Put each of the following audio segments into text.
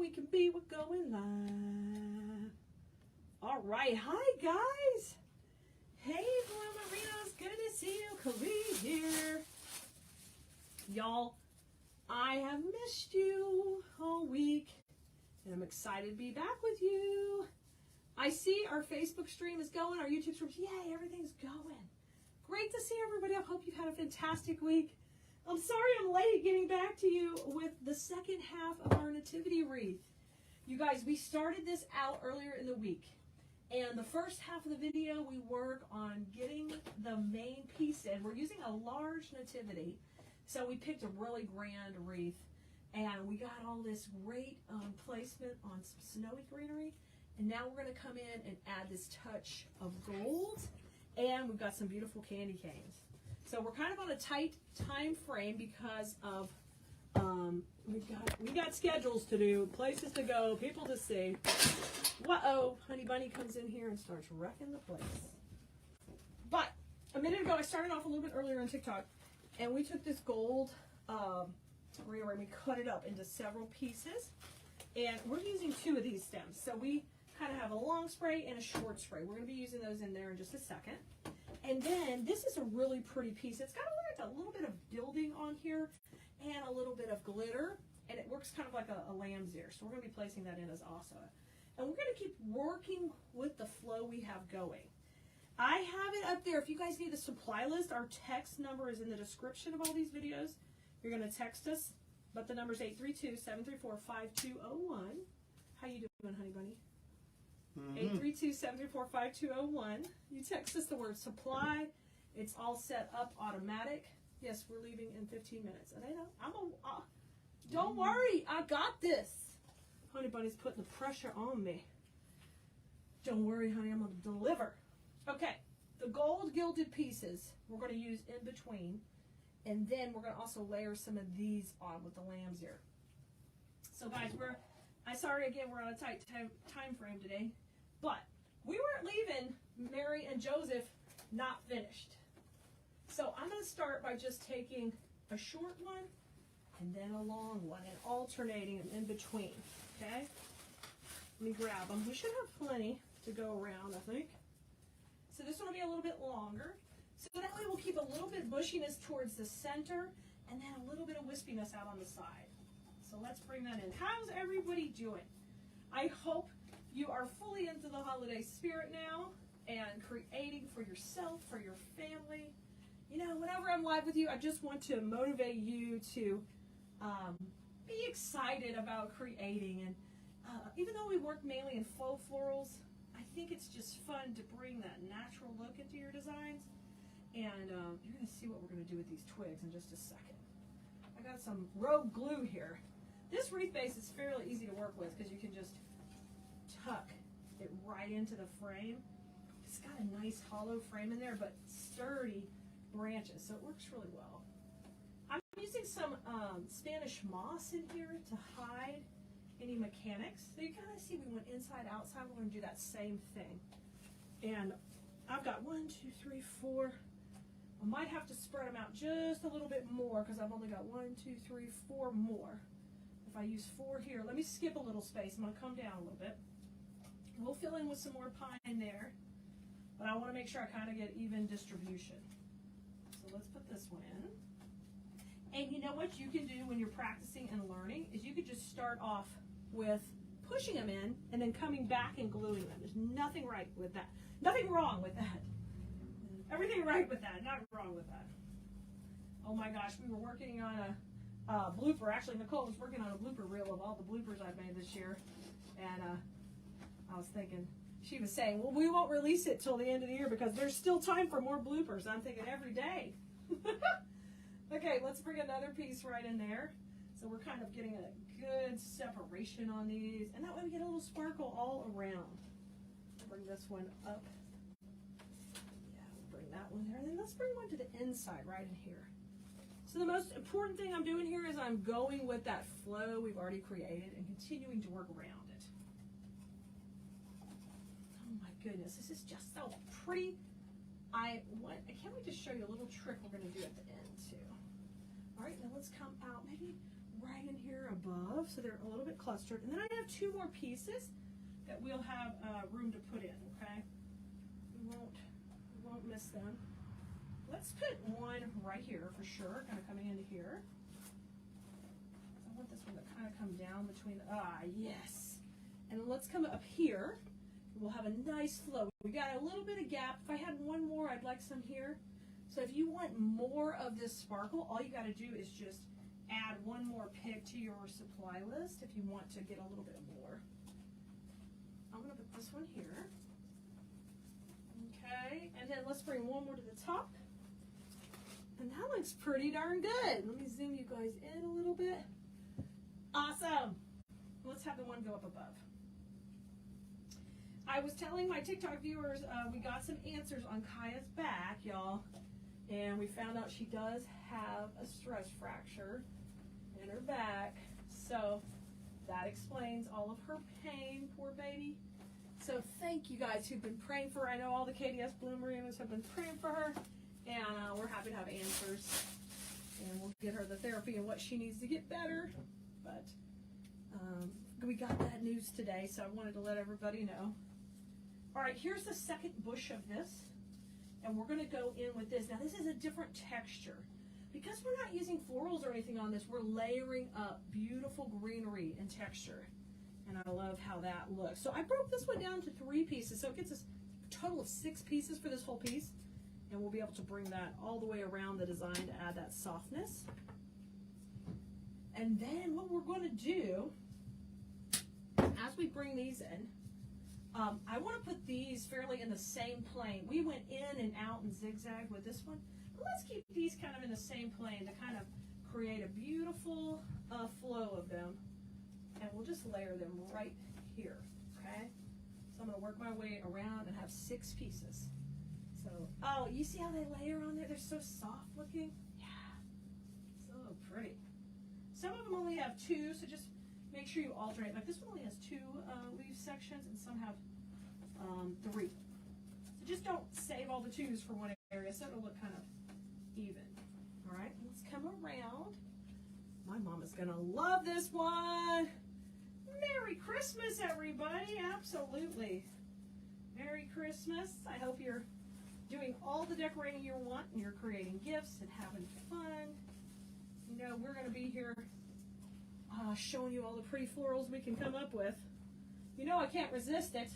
we can be, we're going live. All right, hi guys. Hey, Marinos, good to see you. Keleas here. Y'all, I have missed you all week, and I'm excited to be back with you. I see our Facebook stream is going, our YouTube stream, yay, everything's going. Great to see everybody. I hope you've had a fantastic week. I'm sorry I'm late getting back to you with the second half of our nativity wreath. You guys, we started this out earlier in the week. And the first half of the video, we work on getting the main piece in. We're using a large nativity. So we picked a really grand wreath. And we got all this great placement on some snowy greenery. And now we're going to come in and add this touch of gold. And we've got some beautiful candy canes. So we're kind of on a tight time frame because of we got schedules to do, places to go, people to see. Uh-oh, Honey Bunny comes in here and starts wrecking the place. But a minute ago, I started off a little bit earlier on TikTok, and we took this gold real and we cut it up into several pieces. And we're using 2 of these stems. So we kind of have a long spray and a short spray. We're going to be using those in there in just a second. And then this is a really pretty piece. It's got like a little bit of gilding on here and a little bit of glitter. And it works kind of like a lamb's ear. So we're going to be placing that in as also. And we're going to keep working with the flow we have going. I have it up there. If you guys need the supply list, our text number is in the description of all these videos. You're going to text us, but the number is 832-734-5201. How you doing, Honey Bunny? 832-734-5201. You text us the word supply. It's all set up automatic. Yes, we're leaving in 15 minutes. And I know, don't worry, I got this. Honey Bunny's putting the pressure on me. Don't worry, honey, I'm going to deliver. Okay, the gold gilded pieces we're going to use in between. And then we're going to also layer some of these on with the lamb's ear. So guys, I'm sorry again, we're on a tight time frame today. But we weren't leaving Mary and Joseph not finished. So I'm going to start by just taking a short one and then a long one and alternating them in between. Okay? Let me grab them. We should have plenty to go around, I think. So this one will be a little bit longer. So that way we'll keep a little bit bushiness towards the center and then a little bit of wispiness out on the side. So let's bring that in. How's everybody doing? I hope you are fully into the holiday spirit now and creating for yourself, for your family. You know, whenever I'm live with you, I just want to motivate you to be excited about creating. And even though we work mainly in faux florals, I think it's just fun to bring that natural look into your designs. And you're going to see what we're going to do with these twigs in just a second. I got some rogue glue here. This wreath base is fairly easy to work with because you can just tuck it right into the frame. It's got a nice hollow frame in there, but sturdy branches, so it works really well. I'm using some Spanish moss in here to hide any mechanics. So you kind of see we went inside, outside. We're going to do that same thing. And I've got 1, 2, 3, 4. I might have to spread them out just a little bit more because I've only got 1, 2, 3, 4 more. If I use 4 here, let me skip a little space. I'm going to come down a little bit. We'll fill in with some more pine there, but I want to make sure I kind of get even distribution. So let's put this one in. And you know what you can do when you're practicing and learning is you could just start off with pushing them in and then coming back and gluing them. There's nothing right with that. Nothing wrong with that. Everything right with that, not wrong with that. Oh my gosh, we were working on a blooper. Actually, Nicole was working on a blooper reel of all the bloopers I've made this year. And I was thinking, she was saying, well, we won't release it till the end of the year because there's still time for more bloopers. I'm thinking every day. Okay, let's bring another piece right in there. So we're kind of getting a good separation on these. And that way we get a little sparkle all around. Bring this one up. Yeah, we'll bring that one there. And then let's bring one to the inside right in here. So the most important thing I'm doing here is I'm going with that flow we've already created and continuing to work around it. Oh my goodness, this is just so pretty. I can't wait to show you a little trick we're going to do at the end too. All right, now let's come out maybe right in here above, so they're a little bit clustered. And then I have 2 more pieces that we'll have room to put in, okay? We won't miss them. Let's put one right here for sure, kind of coming into here. I want this one to kind of come down between, yes. And then let's come up here. We'll have a nice flow. We got a little bit of gap. If I had one more, I'd like some here. So if you want more of this sparkle, all you got to do is just add one more pig to your supply list if you want to get a little bit more. I'm going to put this one here. Okay, and then let's bring one more to the top. And that looks pretty darn good. Let me zoom you guys in a little bit. Awesome. Let's have the one go up above. I was telling my TikTok viewers we got some answers on Kaya's back, y'all. And we found out she does have a stress fracture in her back. So that explains all of her pain, poor baby. So thank you guys who've been praying for her. I know all the Keleas Bloomerians have been praying for her. And we're happy to have answers. And we'll get her the therapy and what she needs to get better. But we got that news today, so I wanted to let everybody know. All right, here's the second bush of this. And we're going to go in with this. Now, this is a different texture. Because we're not using florals or anything on this, we're layering up beautiful greenery and texture. And I love how that looks. So I broke this one down to 3 pieces. So it gets us a total of 6 pieces for this whole piece. And we'll be able to bring that all the way around the design to add that softness. And then what we're going to do, as we bring these in, I want to put these fairly in the same plane. We went in and out and zigzagged with this one. But let's keep these kind of in the same plane to kind of create a beautiful flow of them. And we'll just layer them right here, okay? So I'm going to work my way around and have 6 pieces. So, oh, you see how they layer on there? They're so soft looking. Yeah, so pretty. Some of them only have 2, so just make sure you alternate. Like this one only has 2 leaf sections, and some have 3. So just don't save all the 2s for one area, so it'll look kind of even. All right, let's come around. My mom is gonna love this one. Merry Christmas, everybody! Absolutely. Merry Christmas. I hope you're doing all the decorating you want, and you're creating gifts and having fun. You know, we're gonna be here showing you all the pretty florals we can come up with. You know I can't resist it.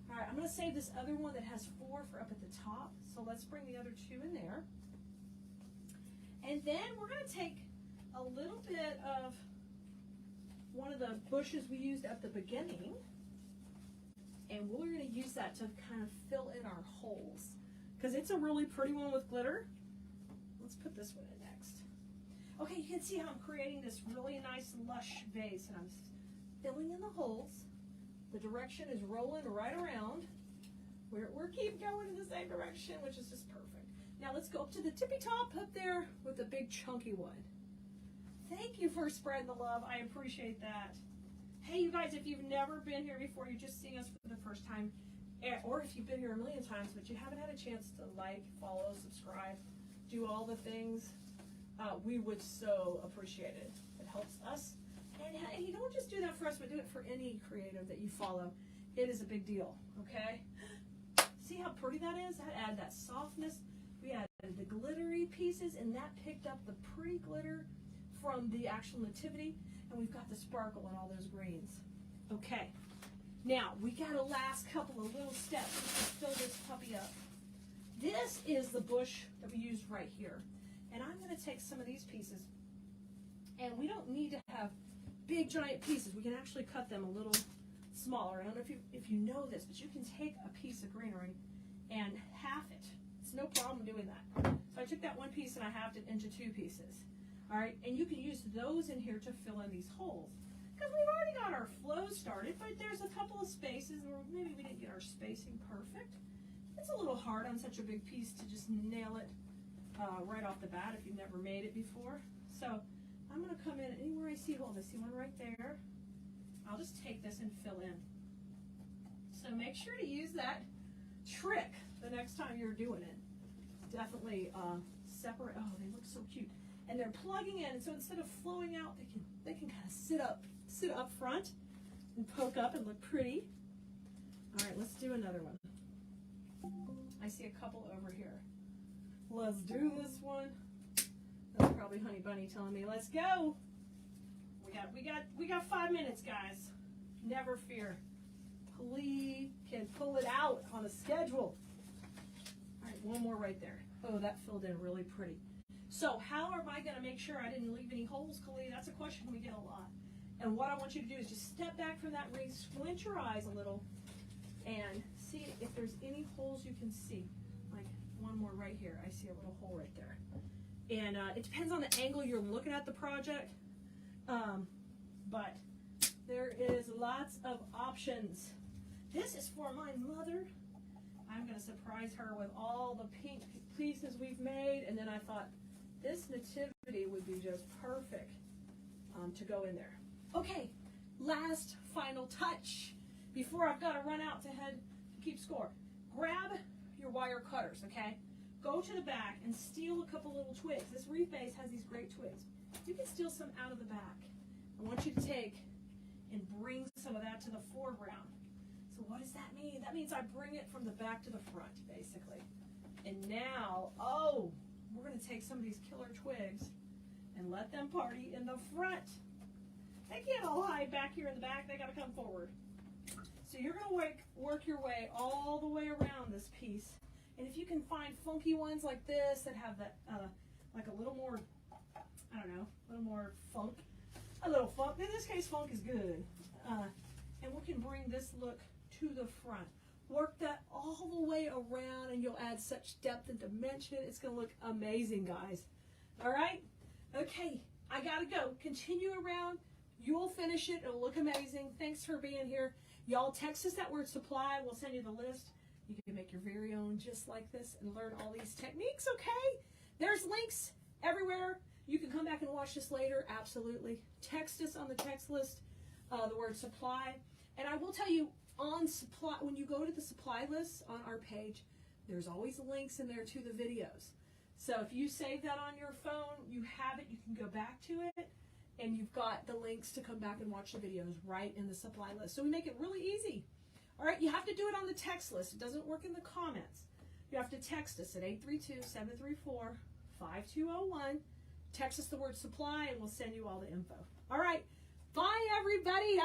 All right, I'm going to save this other one that has 4 for up at the top. So let's bring the other 2 in there. And then we're going to take a little bit of one of the bushes we used at the beginning. And we're going to use that to kind of fill in our holes. Because it's a really pretty one with glitter. Let's put this one in next. Okay, you can see how I'm creating this really nice lush vase, and I'm filling in the holes. The direction is rolling right around. We're keep going in the same direction, which is just perfect. Now let's go up to the tippy top up there with the big chunky one. Thank you for spreading the love. I appreciate that. Hey, you guys, if you've never been here before, you're just seeing us for the first time, or if you've been here a million times, but you haven't had a chance to like, follow, subscribe, do all the things, we would so appreciate it. It helps us. And you don't just do that for us, but do it for any creative that you follow. It is a big deal, okay? See how pretty that is? That added that softness. We added the glittery pieces, and that picked up the pretty glitter from the actual nativity. And we've got the sparkle and all those greens. Okay. Now, we got a last couple of little steps to fill this puppy up. This is the bush that we used right here. And I'm going to take some of these pieces. And we don't need to have big, giant pieces. We can actually cut them a little smaller. I don't know if you know this, but you can take a piece of greenery and half it. It's no problem doing that. So I took that one piece and I halved it into 2 pieces. All right, and you can use those in here to fill in these holes. Because we've already got our flow started, but there's a couple of spaces where maybe we didn't get our spacing perfect. It's a little hard on such a big piece to just nail it right off the bat if you've never made it before. So I'm going to come in anywhere I see holes. I see one right there. I'll just take this and fill in. So make sure to use that trick the next time you're doing it. Definitely separate. Oh, they look so cute. And they're plugging in, and so instead of flowing out, they sit up front and poke up and look pretty. All right, let's do another one. I see a couple over here. Let's do this one. That's probably Honey Bunny telling me, let's go. We got 5 minutes, guys. Never fear. We can pull it out on a schedule. All right, one more right there. Oh, that filled in really pretty. So how am I going to make sure I didn't leave any holes, Keleas? That's a question we get a lot. And what I want you to do is just step back from that wreath, squint your eyes a little, and see if there's any holes you can see. Like one more right here. I see a little hole right there. And it depends on the angle you're looking at the project. But there is lots of options. This is for my mother. I'm going to surprise her with all the pink pieces we've made. And then I thought this nativity would be just perfect to go in there. Okay, last final touch before I've got to run out to head to keep score. Grab your wire cutters, okay? Go to the back and steal a couple little twigs. This wreath base has these great twigs. You can steal some out of the back. I want you to take and bring some of that to the foreground. So what does that mean? That means I bring it from the back to the front, basically. And now, oh, we're going to take some of these killer twigs and let them party in the front. They can't all hide back here in the back. They got to come forward. So you're going to work your way all the way around this piece. And if you can find funky ones like this that have that, like a little more, I don't know, a little more funk. A little funk. In this case, funk is good. And we can bring this look to the front. Work that all the way around and you'll add such depth and dimension. It's going to look amazing, guys. All right? Okay, I got to go. Continue around. You'll finish it. It'll look amazing. Thanks for being here. Y'all text us that word supply. We'll send you the list. You can make your very own just like this and learn all these techniques, okay? There's links everywhere. You can come back and watch this later, absolutely. Text us on the text list, the word supply. And I will tell you, on supply, when you go to the supply list on our page, there's always links in there to the videos. So if you save that on your phone, you have it, you can go back to it, and you've got the links to come back and watch the videos right in the supply list. So we make it really easy. All right, you have to do it on the text list. It doesn't work in the comments. You have to text us at 832-734-5201. Text us the word supply and we'll send you all the info. All right, bye everybody. Have a